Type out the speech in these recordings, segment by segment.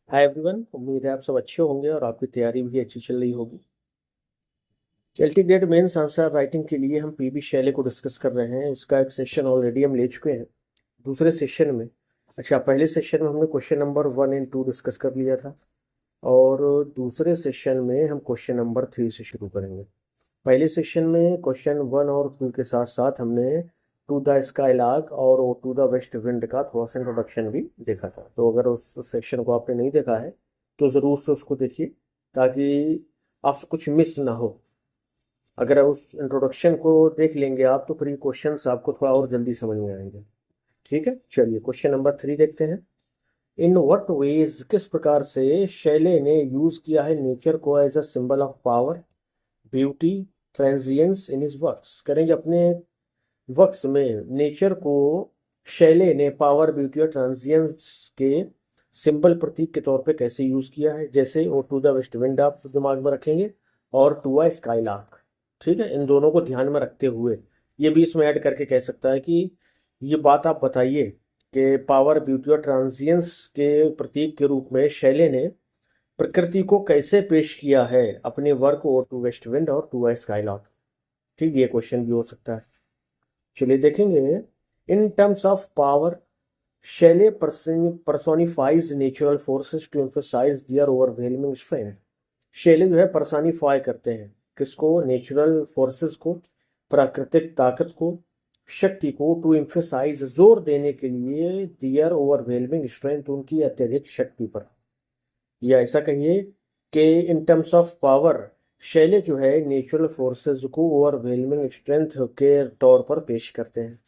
Hi everyone, उम्मीद है आप सब अच्छे होंगे और आपकी तैयारी भी अच्छी चल रही होगी। LT grade mains answer writing के लिए हम पीबी शैली को डिस्कस कर रहे हैं। इसका एक सेशन ऑलरेडी हम ले चुके हैं दूसरे सेशन में। पहले सेशन में हमने क्वेश्चन नंबर 1 और 2 डिस्कस कर लिया था और दूसरे सेशन में हम क्वेश्चन नंबर 3 से शुरू करेंगे। पहले सेशन में क्वेश्चन 1 और 2 के साथ साथ हमने टू द स्काईलार्क और ode to the west wind का थोड़ा सा इंट्रोडक्शन भी देखा था। तो अगर उस सेक्शन को आपने नहीं देखा है तो ज़रूर से उसको देखिए ताकि आपसे कुछ मिस ना हो। अगर उस इंट्रोडक्शन को देख लेंगे आप तो फिर ये क्वेश्चंस आपको थोड़ा और जल्दी समझ में आएंगे। ठीक है, चलिए क्वेश्चन नंबर 3 देखते हैं। इन व्हाट वेज, किस प्रकार से शैले ने यूज किया है नेचर को as a symbol of power, beauty, transience in his works. करेंगे अपने वर्क्स में नेचर को शैले ने पावर, ब्यूटी और ट्रांजिएंस के सिंबल, प्रतीक के तौर पे कैसे यूज किया है। जैसे ode to the west wind आप दिमाग में रखेंगे और टू अ स्काईलार्क। ठीक है, इन दोनों को ध्यान में रखते हुए ये भी इसमें ऐड करके कह सकता है कि ये बात आप बताइए कि पावर, ब्यूटी और ट्रांजिएंस के प्रतीक के रूप में शैले ने प्रकृति को कैसे पेश किया है अपने work ode to west wind और टू अ स्काईलार्क। ठीक, ये क्वेश्चन भी हो सकता है। चलिए देखेंगे। In terms of power, Shelley personifies natural forces to emphasize their overwhelming strength। Shelley जो है पर्सोनिफाई करते हैं किसको? नेचुरल फोर्सेस को, प्राकृतिक ताकत को, शक्ति को, टू emphasize जोर देने के लिए दियर ओवरवेलमिंग स्ट्रेंथ, उनकी अत्यधिक शक्ति पर। या ऐसा कहिए कि in terms of power Shelley जो है नेचुरल फोर्सेस को ओवरवेलमिंग स्ट्रेंथ के तौर पर पेश करते हैं।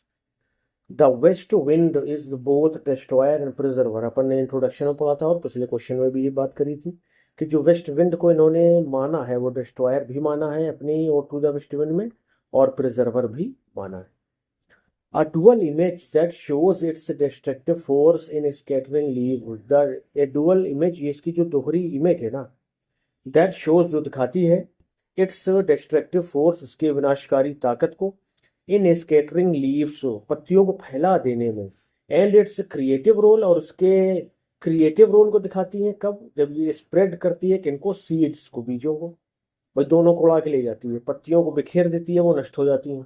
The west wind is both destroyer and preserver. अपन ने इंट्रोडक्शन में पढ़ा था और पिछले क्वेश्चन में भी ये बात करी थी कि जो वेस्ट विंड को इन्होंने माना है वो डिस्ट्रॉयर भी माना है अपनी और टू द वेस्ट विंड में, और प्रिजर्वर भी माना है। A dual image that shows its destructive force in scattering leaf। A dual image, ये इसकी जो दोहरी इमेज है ना, that shows जो दिखाती है its destructive force, इसके विनाशकारी ताकत को, इन स्केटरिंग लीव्स, पत्तियों को फैला देने में, एंड इट्स क्रिएटिव रोल, और उसके क्रिएटिव रोल को दिखाती है कब? जब ये स्प्रेड करती है किनको? सीड्स को, बीजों को। वही दोनों को उड़ा के ले जाती है, पत्तियों को बिखेर देती है, वो नष्ट हो जाती हैं।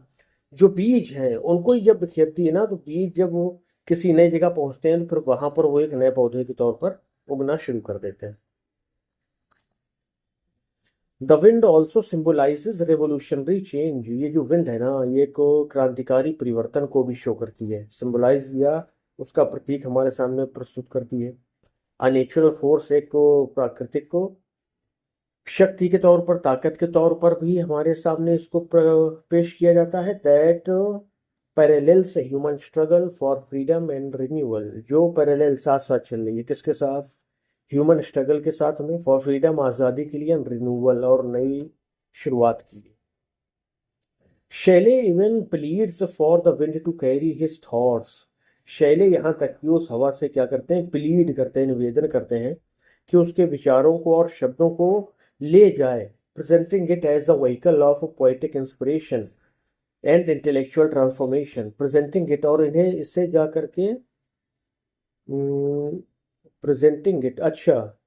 जो बीज है उनको ही जब बिखेरती है ना, तो बीज जब वो किसी नई जगह पहुंचते हैं तो फिर वहां पर वो एक नए पौधे के तौर पर उगना शुरू कर देते हैं। The wind also symbolises revolutionary change. ये जो विंड है ना, ये को क्रांतिकारी परिवर्तन को भी शो करती है, सिंबलाइज या उसका प्रतीक हमारे सामने प्रस्तुत करती है। अ नेचुरल फोर्स, एक को प्राकृतिक को शक्ति के तौर पर, ताकत के तौर पर भी हमारे सामने इसको पेश किया जाता है। That parallels human struggle for freedom and renewal. जो पैरेलल साथ साथ चल रही है, किसके साथ? ह्यूमन स्ट्रगल के साथ में, फॉर फ्रीडम, आज़ादी के लिए, रिन्यूअल, और नई शुरुआत के लिए। Shelley even pleads for the wind to carry his thoughts. Shelley यहाँ तक कि उस हवा से क्या करते हैं? प्लीड करते हैं, निवेदन करते हैं कि उसके विचारों को और शब्दों को ले जाए, presenting it as a vehicle of poetic inspiration and intellectual transformation. Presenting it, और इन्हें इससे जा करके प्रेजेंटिंग इट, अच्छा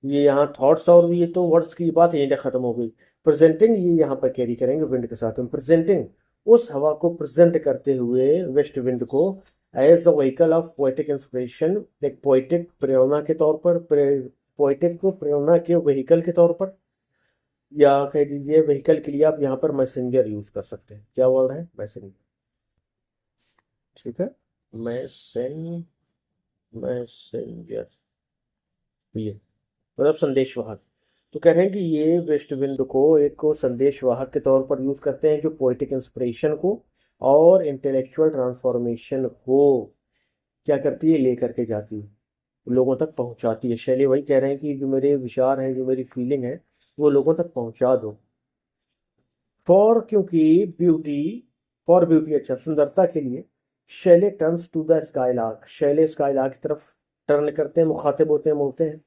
ये यहाँ थॉट्स और ये तो वर्ड्स की बात यहीं खत्म हो गई। प्रेजेंटिंग ये यहाँ पर कैरी करेंगे विंड के साथ में। प्रेजेंटिंग, उस हवा को प्रेजेंट करते हुए वेस्ट विंड को as a vehicle of poetic inspiration, एक पोएटिक प्रेरणा के तौर पर, पोएटिक को प्रेरणा के व्हीकल के तौर पर, या कह दीजिए व्हीकल के लिए आप यहाँ पर मैसेंजर यूज कर सकते हैं। क्या वर्ड है? मैसेंजर। ठीक है, मैसेंजर, मैसेंजर, ये मतलब संदेशवाहक। तो कह रहे हैं कि ये वेस्ट विंड को एक को संदेशवाहक के तौर पर यूज करते हैं जो पोएटिक इंस्पिरेशन को और इंटेलेक्चुअल ट्रांसफॉर्मेशन को क्या करती है? लेकर के जाती है, लोगों तक पहुंचाती है। शैली वही कह रहे हैं कि जो मेरे विचार हैं, जो मेरी फीलिंग है, वो लोगों तक पहुंचा दो। फॉर, क्योंकि ब्यूटी, फॉर ब्यूटी, अच्छा सुंदरता के लिए, Shelley turns to the skylark. Shelley skylark की तरफ टर्न करते हैं, मुखातिब होते हैं, बोलते हैं।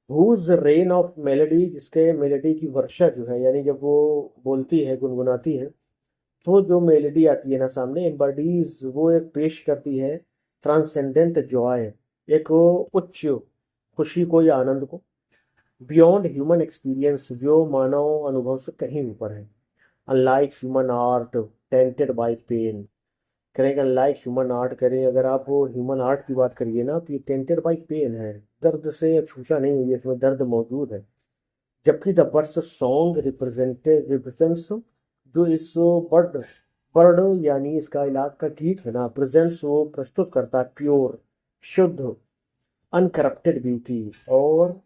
हुज रेन ऑफ मेलोडी, जिसके मेलोडी की वर्षा जो है, यानी जब वो बोलती है, गुनगुनाती है, तो जो मेलोडी आती है ना सामने, एम्बडीज, वो एक पेश करती है ट्रांसेंडेंट जॉय, एक उच्च खुशी को या आनंद को। बियॉन्ड ह्यूमन एक्सपीरियंस, जो मानव अनुभव से कहीं ऊपर है। Unlike human art tainted by pain, करेंगे अनलाइक ह्यूमन आर्ट करें, अगर आप ह्यूमन आर्ट की बात करिए ना तो ये टेंटेड बाय पेन है, दर्द से छूटा नहीं हुई है, इसमें दर्द मौजूद है। जबकि द बर्ड्स सॉन्ग रिप्रेजेंट्स, जो इस बर्ड बर्ड यानी इसका इलाक का गीत है ना, प्रेजेंट्स वो प्रस्तुत करता है प्योर, शुद्ध, अनकरप्टेड ब्यूटी, और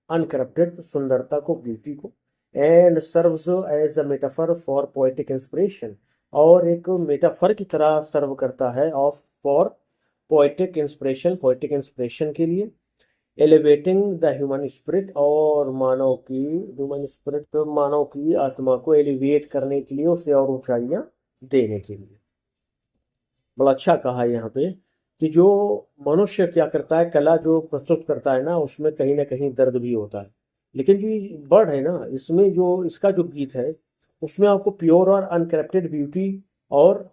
अनकरप्टेड सुंदरता को, ब्यूटी को। And serves as a metaphor for poetic inspiration, और एक मेटाफर की तरह सर्व करता है of for poetic inspiration, poetic inspiration के लिए। एलिवेटिंग द ह्यूमन स्पिरिट, और मानव की ह्यूमन स्पिरिट, मानव की आत्मा को एलिवेट करने के लिए, उसे और ऊंचाइयां देने के लिए। बड़ा अच्छा कहा है यहाँ पे कि जो मनुष्य क्या करता है, कला जो प्रस्तुत करता है ना, उसमें कहीं ना कहीं दर्द भी होता है। लेकिन जो बर्ड है ना, इसमें जो इसका जो गीत है, उसमें आपको प्योर और अनकरप्टेड ब्यूटी और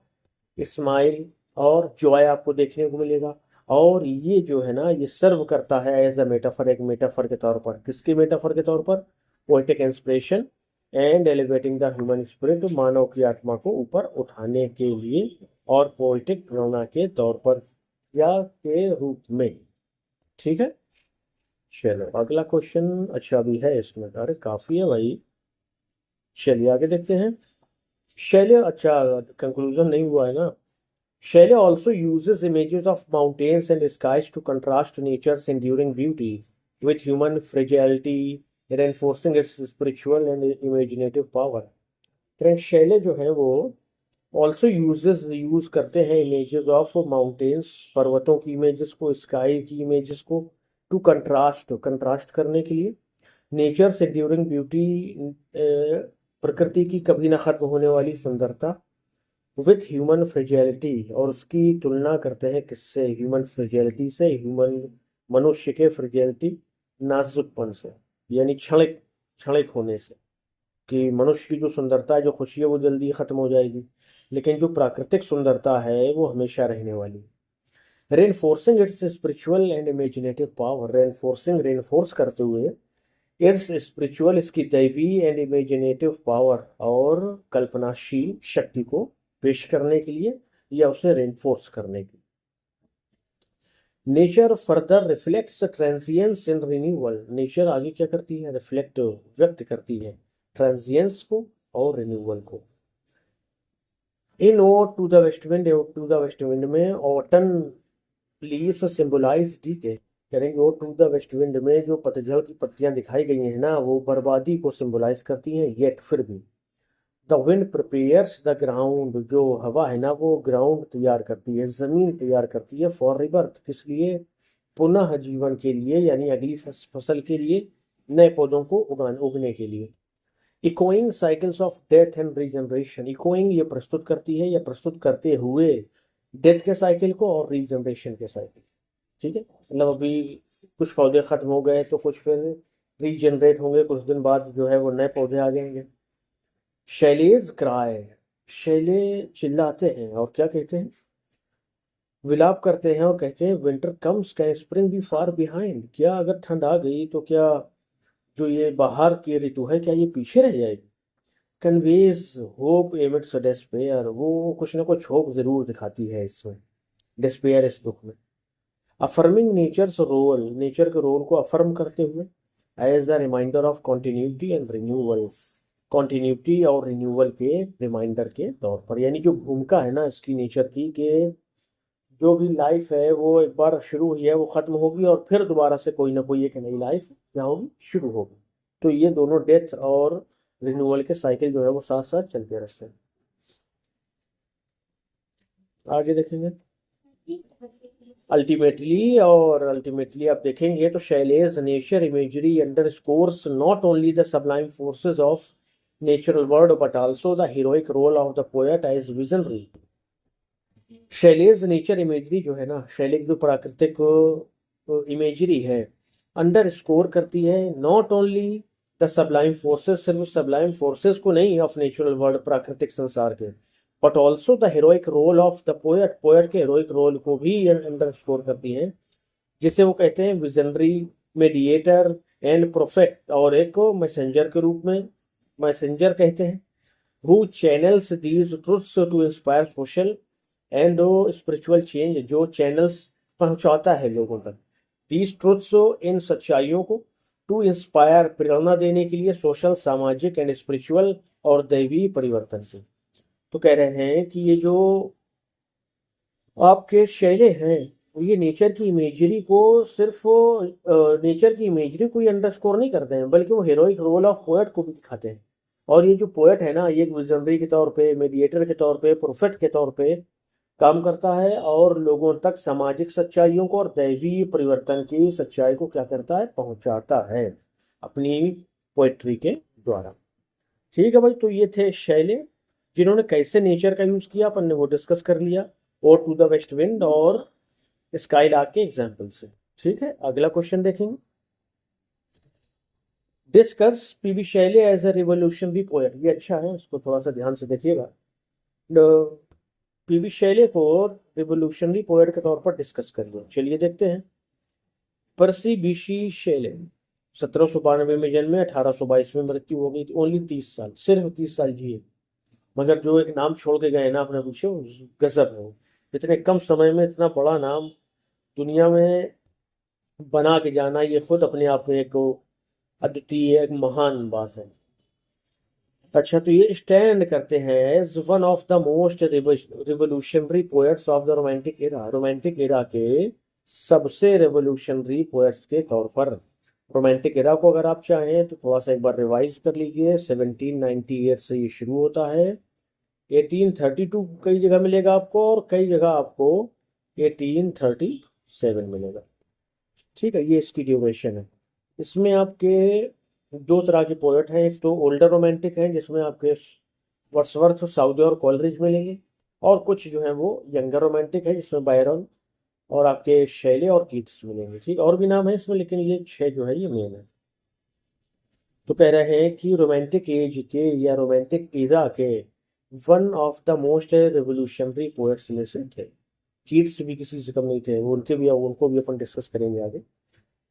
स्माइल और जॉय आपको देखने को मिलेगा। और ये जो है ना, ये सर्व करता है एज अ मेटाफर, एक मेटाफर के तौर पर। किसके मेटाफर के तौर पर? Poetic inspiration and elevating the human spirit, मानव की आत्मा को ऊपर उठाने के लिए, और पोएटिक प्रेरणा के तौर पर या के रूप में। ठीक है, चलो अगला क्वेश्चन। अच्छा भी है इसमें, अरे काफी है भाई, चलिए आगे देखते हैं। शैल्य, अच्छा कंक्लूजन नहीं हुआ है ना। Shelley also uses images of mountains and skies to contrast nature's enduring beauty with human fragility, reinforcing its spiritual and imaginative power. Friend Shelley जो है वो ऑल्सो यूज करते हैं इमेजेस ऑफ माउंटेन्स, पर्वतों की इमेजेस को, स्काई की images को, टू कंट्रास्ट करने के लिए। नेचर से ड्यूरिंग ब्यूटी, प्रकृति की कभी ना खत्म होने वाली सुंदरता, विथ ह्यूमन फ्रेजिलिटी, और उसकी तुलना करते हैं किससे? ह्यूमन फ्रेजिलिटी से, ह्यूमन मनुष्य के फ्रेजिलिटी, नाजुकपन से, यानी क्षणिक क्षणिक होने से, कि मनुष्य की जो सुंदरता है, जो खुशी है, वो जल्दी खत्म हो जाएगी, लेकिन जो प्राकृतिक सुंदरता है वो हमेशा रहने वाली है। Reinforcing it's spiritual and imaginative power, reinforce करते हुए इट्स स्पिरिचुअल, इसकी दैवी, एंड इमेजिनेटिव पावर, और कल्पनाशील शक्ति को पेश करने के लिए, या उसे रेनफोर्स करने के लिए। नेचर फर्दर रिफ्लेक्ट्स ट्रांजिएंस इन रिन्यूअल, नेचर आगे क्या करती है? रिफ्लेक्ट, व्यक्त करती है ट्रांजिएंस को और रिन्यूअल को। In ode to the west wind, to the west wind में ऑटन लीव्स सिंबलाइज डीके, करेंगे ode to the west wind में जो पतझड़ की पत्तियां दिखाई गई हैं ना, वो बर्बादी को सिंबलाइज करती हैं। येट फिर भी the wind prepares the ground, जो हवा है ना वो ग्राउंड तैयार करती है, जमीन तैयार करती है, फॉर रिबर्थ, किस लिए? पुनः जीवन के लिए, यानी अगली फसल के लिए, नए पौधों को उगने के लिए। Echoing cycles of death and regeneration, echoing ये प्रस्तुत करती है, या प्रस्तुत करते हुए डेथ के साइकिल को और रीजनरेशन के साइकिल। ठीक है, मतलब अभी कुछ पौधे खत्म हो गए तो कुछ फिर रीजनरेट होंगे, कुछ दिन बाद जो है वो नए पौधे आ जाएंगे। शैलेज क्राई, शैले चिल्लाते हैं और क्या कहते हैं? विलाप करते हैं और कहते हैं winter comes can spring be far behind, क्या अगर ठंड आ गई तो क्या जो ये बाहर की ऋतु है, क्या ये पीछे रह जाएगी? कन्वेज होप एमिड्स डिस्पेयर, वो कुछ ना कुछ होप जरूर दिखाती है इसमें, डिस्पेयर, इस दुख में। अफर्मिंग नेचर्स रोल, नेचर के रोल को अफर्म करते हुए, as a reminder of continuity and renewal, continuity और रिन्यूअल के रिमाइंडर के तौर पर, यानी जो भूमिका है ना इसकी नेचर की, कि जो भी लाइफ है वो एक बार शुरू हुई है वो खत्म होगी, और फिर दोबारा से कोई ना कोई एक नई लाइफ क्या होगी? शुरू होगी। तो ये दोनों डेथ और रिन्यूअल के साइकिल जो है वो साथ साथ चलते रहते हैं। आगे देखेंगे अल्टीमेटली आप देखेंगे तो Shelley's nature imagery underscores not only the sublime forces of natural world but also the heroic role of the poet as visionary. Shelley's nature imagery जो है ना, शैलिक जो प्राकृतिक इमेजरी है, अंडरस्कोर करती है not only the sublime forces, सिर्फ sublime forces को नहीं ऑफ नेचुरल वर्ल्ड, प्राकृतिक संसार के, but also the heroic role of the poet, poet के हीरोइक रोल को भी अंडरस्कोर करती है, जिसे वो कहते हैं विजनरी मीडिएटर एंड प्रोफेट, और एक को मैसेंजर के रूप में मैसेंजर कहते हैं, who channels these truths to inspire social and spiritual change, जो चैनल्स पहुंचाता है लोगों तक दीज ट्रुथ्स, इन सच्चाइयों को, टू इंस्पायर प्रेरणा देने के लिए, सोशल सामाजिक एंड स्पिरिचुअल और दैवीय परिवर्तन की। तो कह रहे हैं कि ये जो आपके शैले हैं ये नेचर की इमेजरी को सिर्फ नेचर की इमेजरी को ही अंडरस्कोर नहीं करते हैं, बल्कि वो हीरोइक रोल ऑफ पोएट को भी दिखाते हैं। और ये जो पोएट है ना, ये एक विजनरी के तौर पे, मीडिएटर के तौर पे, प्रोफेट के तौर पे काम करता है और लोगों तक सामाजिक सच्चाइयों को और दैवीय परिवर्तन की सच्चाई को क्या करता है, पहुंचाता है अपनी पोएट्री के द्वारा। ठीक है भाई, तो ये थे शैले जिन्होंने कैसे नेचर का यूज किया, अपन ने वो डिस्कस कर लिया, और टू द वेस्ट विंड और स्काई लार्क के एग्जाम्पल से। ठीक है, अगला क्वेश्चन देखेंगे। Discuss PB Shelley as a revolutionary poet. ये अच्छा है, इसको थोड़ा सा ध्यान से देखिएगा। पीबी शैले को रिवोल्यूशनरी पोएट के तौर पर डिस्कस करिए। चलिए देखते हैं। पर्सी बीशी शैले 1792 में जन्मे, 1822 में मृत्यु हो गई। ओनली 30 साल, सिर्फ 30 साल जिए, मगर जो एक नाम छोड़ के गए ना अपने पीछे, गजब है। इतने कम समय में इतना बड़ा नाम दुनिया में बना के जाना, ये खुद अपने आप में एक अद्वितीय, एक महान बात है। अच्छा, तो ये स्टैंड करते हैं as one of the most revolutionary poets of the romantic era. Romantic era के सबसे रेवोल्यूशनरी पोएट्स के तौर पर। रोमांटिक एरा को अगर आप चाहें तो थोड़ा सा एक बार रिवाइज कर लीजिए। 1798 से ये शुरू होता है। 1832 कई जगह मिलेगा आपको, और कई जगह आपको 1837 मिलेगा। ठीक है, ये इसकी ड्यूरेशन है। इसमें आपके दो तरह के पोएट हैं। एक तो ओल्डर रोमांटिक हैं, जिसमें आपके वर्ड्सवर्थ, साउदी और कॉलरिज मिलेंगे, और कुछ जो है वो यंगर रोमांटिक है, जिसमें बायरन और आपके शैले और कीट्स मिलेंगे। ठीक, और भी नाम है इसमें, लेकिन ये 6 जो है ये मेन है। तो कह रहे हैं कि रोमांटिक एज के या रोमांटिक इरा के one of the most revolutionary poets में से थे। कीट्स भी किसी से कम नहीं थे, उनको भी अपन डिस्कस करेंगे आगे।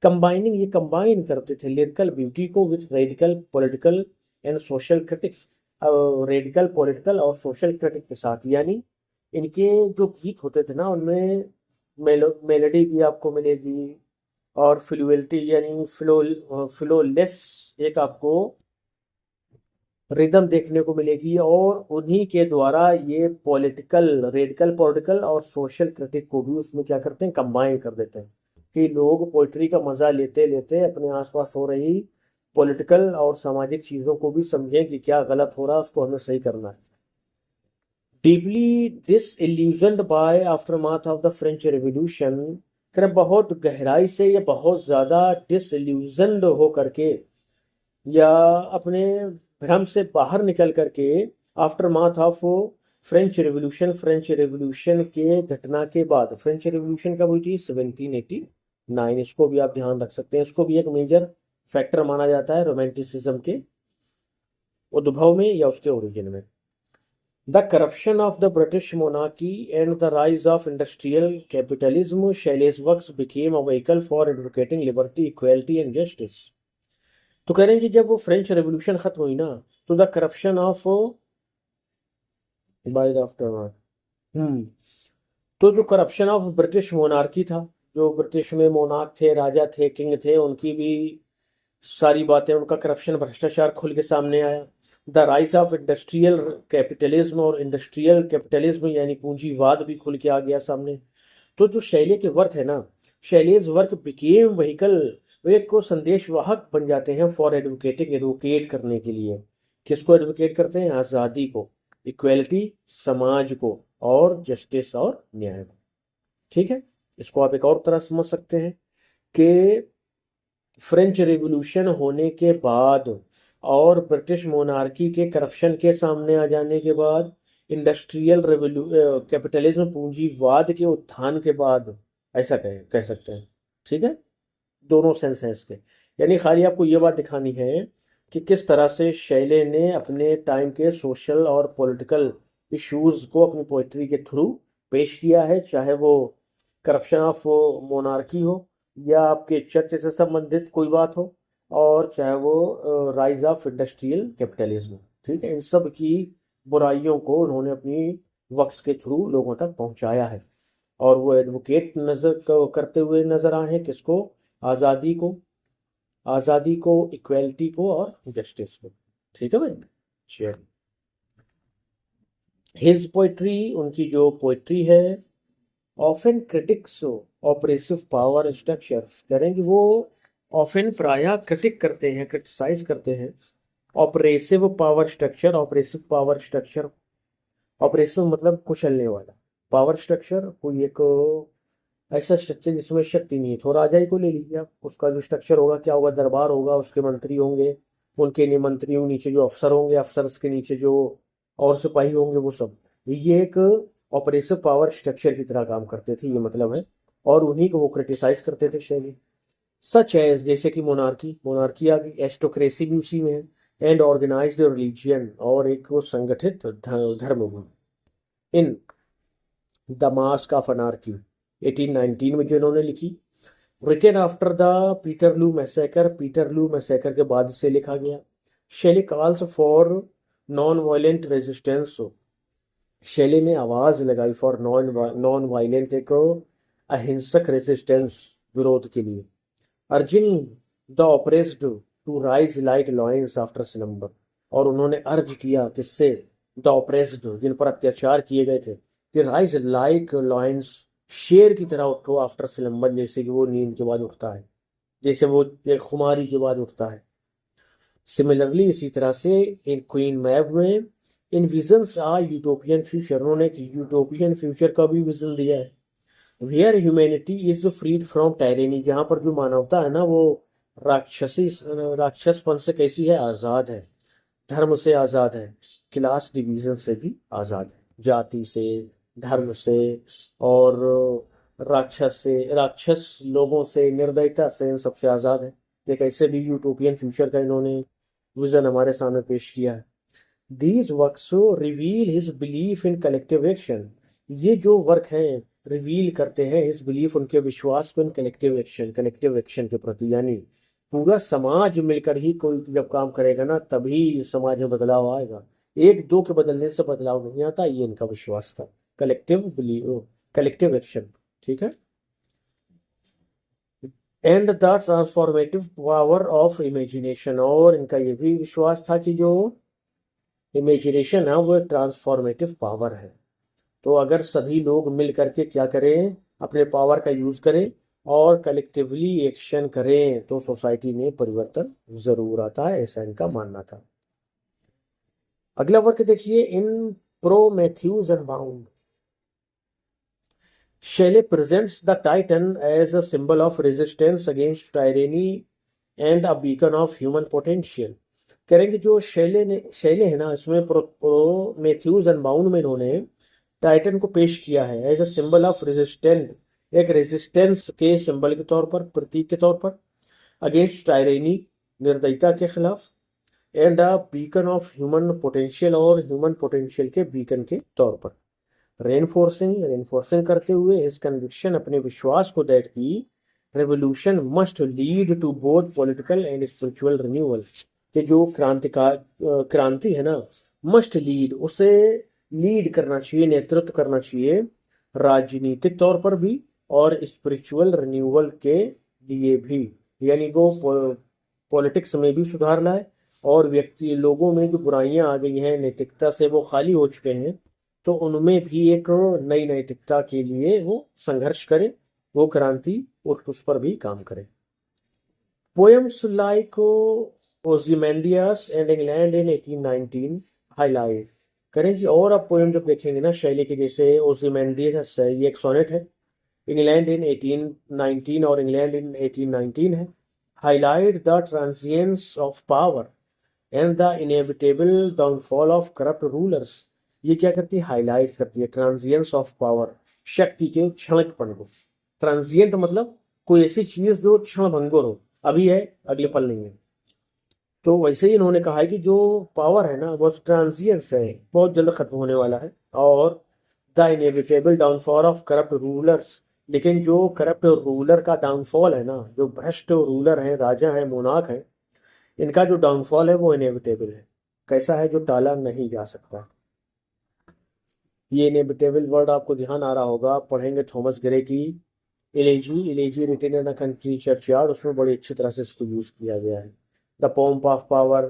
कंबाइनिंग, ये कंबाइन करते थे लिरिकल ब्यूटी को with radical political and social critic, radical political और सोशल क्रिटिक के साथ। यानी इनके जो गीत होते थे ना, उनमें मेलोडी भी आपको मिलेगी, और फ्लुएलिटी यानी फ्लोलेस एक आपको रिदम देखने को मिलेगी, और उन्हीं के द्वारा ये रेडिकल पॉलिटिकल और सोशल क्रिटिक को भी उसमें क्या करते हैं, कंबाइन कर देते हैं, कि लोग पोइट्री का मजा लेते लेते अपने आसपास हो रही पॉलिटिकल और सामाजिक चीजों को भी समझें कि क्या गलत हो रहा है, उसको हमें सही करना है। Deeply disillusioned by aftermath of the French revolution, बहुत गहराई से या बहुत ज्यादा डिसइल्यूजन्ड हो करके या अपने भ्रम से बाहर निकल करके, आफ्टरमाथ ऑफ फ्रेंच रेवोल्यूशन के घटना के बाद। फ्रेंच रेवोल्यूशन कब हुई थी, 1789। इसको भी आप ध्यान रख सकते हैं, इसको भी एक मेजर फैक्टर माना जाता है रोमांटिसिज्म के उद्भव में या उसके ओरिजिन में। The corruption of the British monarchy and the rise of industrial capitalism, Shelley's works became a vehicle for advocating liberty, equality and justice. तो कह रहे हैं कि जब वो फ्रेंच रेवोल्यूशन खत्म हुई ना, तो the corruption of by the aftermath, तो जो करप्शन ऑफ ब्रिटिश मोनार्की था, जो ब्रिटिश में मोनार्क थे, राजा थे, किंग थे, उनकी भी सारी बातें, उनका करप्शन, भ्रष्टाचार खुल के सामने आया। The rise of industrial capitalism, और इंडस्ट्रियल कैपिटलिज्म यानी पूंजीवाद भी खुल के आ गया सामने। तो जो शैले के वर्क है ना, शैलेज वर्क बिकेम व्हीकल, एक को संदेशवाहक बन जाते हैं फॉर एडवोकेटिंग, एडवोकेट करने के लिए। किसको एडवोकेट करते हैं, आज़ादी को, इक्वेलिटी समाज को, और जस्टिस और न्याय को। ठीक है, इसको आप एक और तरह समझ सकते हैं कि फ्रेंच रिवॉल्यूशन होने के बाद और ब्रिटिश मोनार्की के करप्शन के सामने आ जाने के बाद, इंडस्ट्रियल कैपिटलिज्म पूंजीवाद के उत्थान के बाद, ऐसा कह सकते हैं। ठीक है, दोनों सेंस हैं इसके। यानी खाली आपको ये बात दिखानी है कि किस तरह से शैले ने अपने टाइम के सोशल और पॉलिटिकल इश्यूज को अपनी पोइट्री के थ्रू पेश किया है, चाहे वो करप्शन ऑफ मोनार्की हो, या आपके चर्च से संबंधित कोई बात हो, और चाहे वो राइज ऑफ इंडस्ट्रियल कैपिटलिज्म, ठीक है, इन सब की बुराइयों को उन्होंने अपनी वर्क्स के थ्रू लोगों तक पहुंचाया है। और वो एडवोकेट करते हुए नजर आए हैं किसको? आज़ादी को, आज़ादी को, इक्वेलिटी को और जस्टिस को। ठीक है भाई, चलिए। हिज पोइट्री, उनकी जो पोइट्री है, often critics oppressive power structure, करेंगे वो ऑफन प्रायः क्रिटिक करते हैं, क्रिटिसाइज करते हैं oppressive power structure. Oppressive power structure, oppressive मतलब कुचलने वाला, पावर स्ट्रक्चर कोई एक ऐसा स्ट्रक्चर जिसमें शक्ति नहीं है। तो राजा ही को ले लीजिए आप, उसका जो स्ट्रक्चर होगा क्या होगा? दरबार होगा, उसके मंत्री होंगे, उनके मंत्रियों के नीचे जो अफसर होंगे, अफसर के नीचे जो और सिपाही होंगे, वो सब, ये एक ऑपरेसिव पावर स्ट्रक्चर की तरह काम करते थे, ये मतलब है। और उन्हीं को वो क्रिटिसाइज करते थे शैली। सच है जैसे कि मोनार्की, मोनार्की आ गई, एस्टोक्रेसी भी उसी में है, एंड ऑर्गेनाइज्ड रिलीजियन, और एक वो संगठित धर्म भी। In the Mask of Anarchy 1819 में जो इन्होंने लिखी, written after the Peterloo massacre, Peterloo massacre के बाद से लिखा गया। Shelley calls for non violent resistance, Shelley ने आवाज लगाई फॉर नॉन वायलेंट, एक अहिंसक रेजिस्टेंस, विरोध के लिए। Urging the oppressed to rise like lions after slumber, और उन्होंने अर्ज किया किससे? द ऑपरेस्ड, जिन पर अत्याचार किए गए थे, कि राइज लाइक लॉयंस, शेर की तरह उठो, आफ्टर स्लम्बर, जैसे कि वो नींद के बाद उठता है, जैसे वो एक खुमारी के बाद उठता है। सिमिलरली, इसी तरह से इन क्वीन मैब में in visions a utopian future, उन्होंने एक यूटोपियन फ्यूचर का भी विजन दिया है। Where humanity is freed from tyranny, जहाँ पर जो मानवता है ना वो राक्षसपन से कैसी है? आज़ाद है, धर्म से आज़ाद है, क्लास डिवीजन से भी आज़ाद है, जाति से, धर्म से, और राक्षस लोगों से, निर्दयता से, इन सबसे आज़ाद है। एक ऐसे भी यूटोपियन फ्यूचर का इन्होंने विजन हमारे सामने पेश किया है। These works reveal his belief in collective action, ये जो वर्क हैं रिवील करते हैं हिज बिलीफ, उनके विश्वास को इन कलेक्टिव एक्शन के प्रति, यानी पूरा समाज मिलकर ही कोई जब काम करेगा ना, तभी समाज में बदलाव आएगा। एक दो के बदलने से बदलाव नहीं आता, ये इनका विश्वास था, कलेक्टिव बिलीव, कलेक्टिव एक्शन। ठीक है। And the transformative power of imagination, और इनका ये भी विश्वास था कि जो इमेजिनेशन है वो ट्रांसफॉर्मेटिव पावर है। तो अगर सभी लोग मिल करके क्या करें? अपने पावर का यूज करें और कलेक्टिवली एक्शन करें, तो सोसाइटी में परिवर्तन जरूर आता है, ऐसा इनका मानना था। अगला वर्क देखिए, in Prometheus Unbound, Shelley presents the Titan as a symbol of resistance against tyranny and a beacon of human potential. करेंगे जो शैले है ना, इसमें प्रोमेथ्यूज एंड बाउंड में इन्होंने टाइटन को पेश किया है as a symbol of resistant, एक रेजिस्टेंस के सिंबल के तौर पर, प्रतीक के तौर पर, अगेंस्ट टायरेनी, निर्दयता के खिलाफ, and a beacon of human potential, और ह्यूमन पोटेंशियल के बीकन के तौर पर। रेनफोर्सिंग करते हुए हिज कन्विक्शन, अपने विश्वास को, दैट की revolution must lead to both political and spiritual renewal, कि जो क्रांति है ना, मस्ट लीड, उसे लीड करना चाहिए, नेतृत्व करना चाहिए, राजनीतिक तौर पर भी और स्पिरिचुअल रिन्यूअल के लिए भी, यानी वो पॉलिटिक्स में भी सुधार लाए, और व्यक्ति लोगों में जो बुराइयां आ गई हैं, नैतिकता से वो खाली हो चुके हैं, तो उनमें भी एक नई नैतिकता के लिए वो संघर्ष करे, वो क्रांति उस पर भी काम करे। Poems like Ozymandias and England in 1819 highlight करें जी। और अब पोएम जब देखेंगे ना शैली के, जैसे ओzymandias है, ये एक सोनेट है, इंग्लैंड इन 1819 और इंग्लैंड इन 1819 है। Highlight the transience of power and the inevitable downfall of corrupt rulers, ये क्या करती है? हाईलाइट करती है ट्रांजिएंस ऑफ पावर, शक्ति के क्षणिकपन को। ट्रांजिएंट मतलब कोई ऐसी चीज जो क्षण भंगुर हो, अभी है अगले पल नहीं है। तो वैसे ही इन्होंने कहा है कि जो पावर है ना वो ट्रांजिएंट है, बहुत जल्द खत्म होने वाला है। और the inevitable downfall of corrupt rulers, लेकिन जो करप्ट रूलर का डाउनफॉल है ना, जो भ्रष्ट रूलर हैं, राजा हैं, मोनार्क हैं, इनका जो डाउनफॉल है वो इनेविटेबल है। कैसा है, जो टाला नहीं जा सकता। ये इनेविटेबल वर्ड आपको ध्यान आ रहा होगा, आप पढ़ेंगे थॉमस ग्रे की elegy written in a country churchyard, उसमें बड़ी अच्छी तरह से इसको यूज़ किया गया है। द पोम्प ऑफ पावर,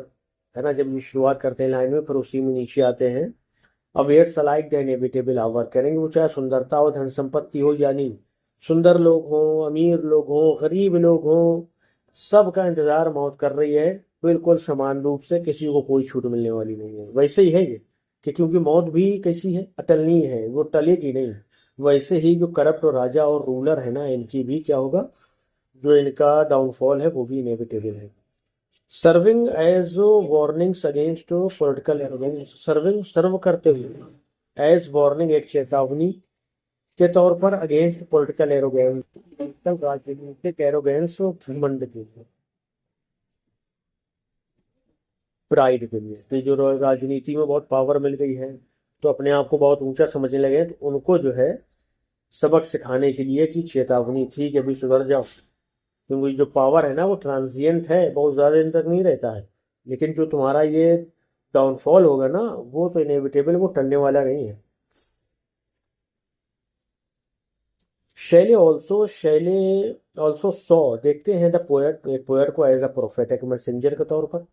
है ना, जब ये शुरुआत करते हैं लाइन में, फिर उसी में नीचे आते हैं। Awaits like the inevitable hour, करेंगे वो चाहे सुंदरता हो, धन संपत्ति हो, यानी सुंदर लोग हों, अमीर लोग हों, गरीब लोग हों, सबका इंतजार मौत कर रही है, बिल्कुल समान रूप से, किसी को कोई छूट मिलने वाली नहीं है। वैसे ही है ये कि क्योंकि मौत भी कैसी है, अटलनीय है, वो टलेगी नहीं। वैसे ही जो करप्ट राजा और रूलर है ना, इनकी भी क्या होगा, जो इनका डाउनफॉल है वो भी इनेविटेबल है। Serving as warnings against political arrogance, serve करते हुए एज वार्निंग, एक चेतावनी के तौर पर, अगेंस्ट पॉलिटिकल एरोगेंस, राजनीतिक एरोगेंस, घमंड के लिए, प्राइड के लिए। तो जो राजनीति में बहुत पावर मिल गई है, तो अपने आप को बहुत ऊंचा समझने लगे, तो उनको जो है सबक सिखाने के लिए की चेतावनी थी कि अभी सुधर जाओ। क्योंकि जो पावर है ना वो ट्रांजिएंट है, बहुत ज़्यादा दिन तक नहीं रहता है। लेकिन जो तुम्हारा ये डाउनफॉल होगा ना, वो तो इनेविटेबल, वो टलने वाला नहीं है। शैले ऑल्सो सॉ, देखते हैं द पोएट, एक पोएट को एज अ प्रोफेटिक मैसेंजर के तौर पर।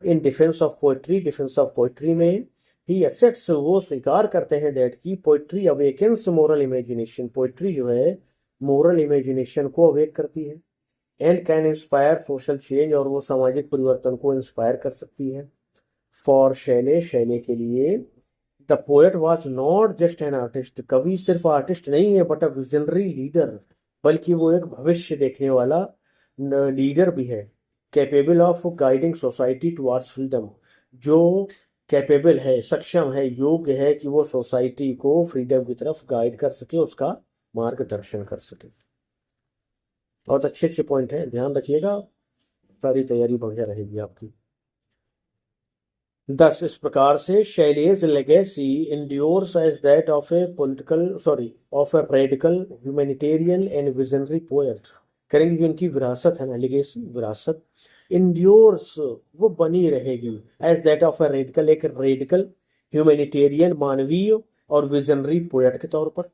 In defence of poetry, defence of poetry में ही एसेट्स, वो स्वीकार करते हैं दैट की poetry awakens moral imagination, poetry जो है मोरल इमेजिनेशन को अवेक करती है। And can inspire social change, और वो सामाजिक परिवर्तन को इंस्पायर कर सकती है। फॉर शैले, शैले के लिए, the poet was not just an artist, कवि सिर्फ आर्टिस्ट नहीं है, बट अ विजनरी लीडर, बल्कि वो एक भविष्य देखने वाला लीडर भी है। Capable of guiding society towards freedom, जो कैपेबल है, सक्षम है, योग्य है कि वो सोसाइटी को फ्रीडम की तरफ गाइड कर सके, उसका मार्गदर्शन कर सके। बहुत अच्छे अच्छे पॉइंट हैं, ध्यान रखिएगा, सारी तैयारी बढ़िया रहेगी आपकी। दस, इस प्रकार से Shelley's legacy endures as that of a political, sorry, of a radical humanitarian and visionary poet, करेंगे कि उनकी विरासत है ना, लेगेसी विरासत, इंड्योर्स वो बनी रहेगी, as that of a radical, एक रेडिकल ह्यूमैनिटेरियन मानवीय और विजनरी पोएट के तौर पर,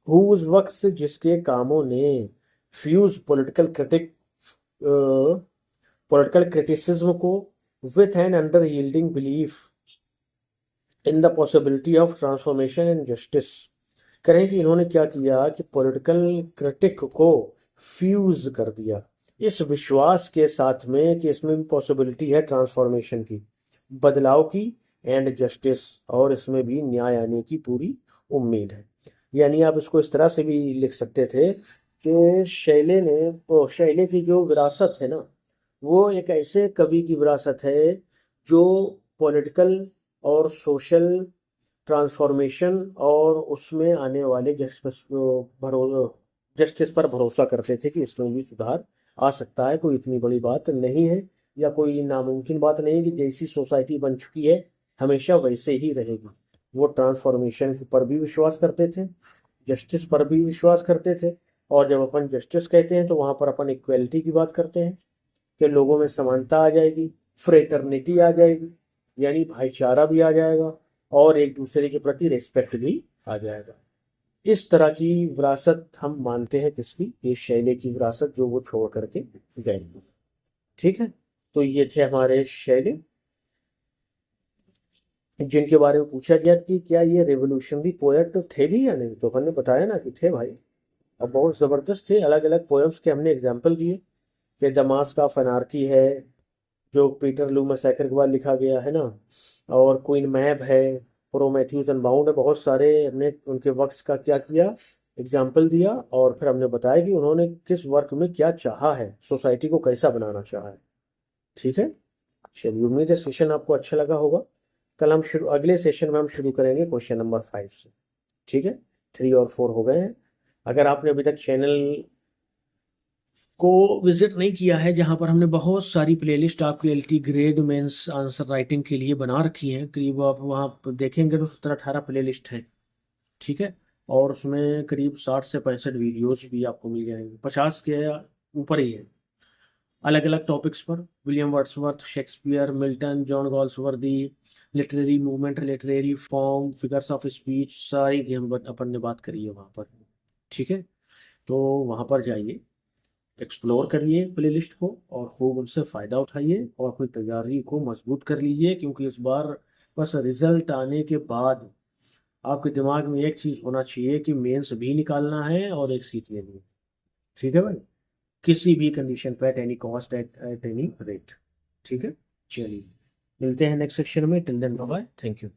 हुज वर्क्स, जिसके कामों ने फ्यूज पॉलिटिकल क्रिटिसिज्म को with an under yielding belief in the possibility of transformation and justice, करें कि इन्होंने क्या किया कि पॉलिटिकल क्रिटिक को फ्यूज कर दिया इस विश्वास के साथ में कि इसमें भी पॉसिबिलिटी है ट्रांसफॉर्मेशन की, बदलाव की, एंड जस्टिस, और इसमें भी न्याय आने की पूरी उम्मीद है। यानी आप इसको इस तरह से भी लिख सकते थे कि शैले की जो विरासत है ना, वो एक ऐसे कवि की विरासत है जो पॉलिटिकल और सोशल ट्रांसफॉर्मेशन और उसमें आने वाले जस्टिस पर भरोसा करते थे कि इसमें भी सुधार आ सकता है, कोई इतनी बड़ी बात नहीं है, या कोई नामुमकिन बात नहीं है कि जैसी सोसाइटी बन चुकी है हमेशा वैसे ही रहेगी। वो ट्रांसफॉर्मेशन पर भी विश्वास करते थे, जस्टिस पर भी विश्वास करते थे, और जब अपन जस्टिस कहते हैं तो वहाँ पर अपन इक्वलिटी की बात करते हैं कि लोगों में समानता आ जाएगी, फ्रेटर्निटी आ जाएगी, यानी भाईचारा भी आ जाएगा, और एक दूसरे के प्रति रिस्पेक्ट भी आ जाएगा। इस तरह की विरासत हम मानते हैं किसकी, ये शैले की विरासत जो वो छोड़ करके गए। ठीक है, तो ये थे हमारे शैले, जिनके बारे में पूछा गया कि क्या ये रेवोल्यूशनरी पोएट थे भी या नहीं, तो हमने बताया ना कि थे भाई, और बहुत ज़बरदस्त थे। अलग अलग पोएम्स के हमने एग्जाम्पल दिए कि द मास्क ऑफ एनार्की है, जो पीटर लू मैसेकर के बाद लिखा गया है ना, और क्वीन मैब है, प्रोमेथ्यूस अनबाउंड है, बहुत सारे हमने उनके वर्क्स का क्या किया, एग्जाम्पल दिया, और फिर हमने बताया कि उन्होंने किस वर्क में क्या चाहा है, सोसाइटी को कैसा बनाना चाहा है। ठीक है, चलिए, उम्मीद है सेशन आपको अच्छा लगा होगा। कल हम अगले सेशन में हम शुरू करेंगे क्वेश्चन नंबर 5 से। ठीक है, 3 और 4 हो गए हैं। अगर आपने अभी तक चैनल को विजिट नहीं किया है, जहां पर हमने बहुत सारी प्लेलिस्ट आपकी LT grade mains answer writing के लिए बना रखी हैं, करीब आप वहां देखेंगे तो 17-18 प्लेलिस्ट हैं। ठीक है, और उसमें करीब 60 से 65 वीडियोस भी आपको मिल जाएंगे, 50 के ऊपर ही है, अलग अलग टॉपिक्स पर। William Wordsworth, Shakespeare, Milton, John Galsworthy, literary movement, literary form, figures of speech, सारी की हम अपन ने बात करी है वहाँ पर। ठीक है, तो वहाँ पर जाइए, एक्सप्लोर करिए प्लेलिस्ट को और खूब उनसे फ़ायदा उठाइए और अपनी तैयारी को मजबूत कर लीजिए, क्योंकि इस बार बस रिजल्ट आने के बाद आपके दिमाग में एक चीज़ होना चाहिए कि मेंस भी निकालना है और एक सीट लेनी है। ठीक है भाई, किसी भी कंडीशन पे, at any cost, at any rate. ठीक है, चलिए मिलते हैं नेक्स्ट सेक्शन में। Till then bye bye, thank you.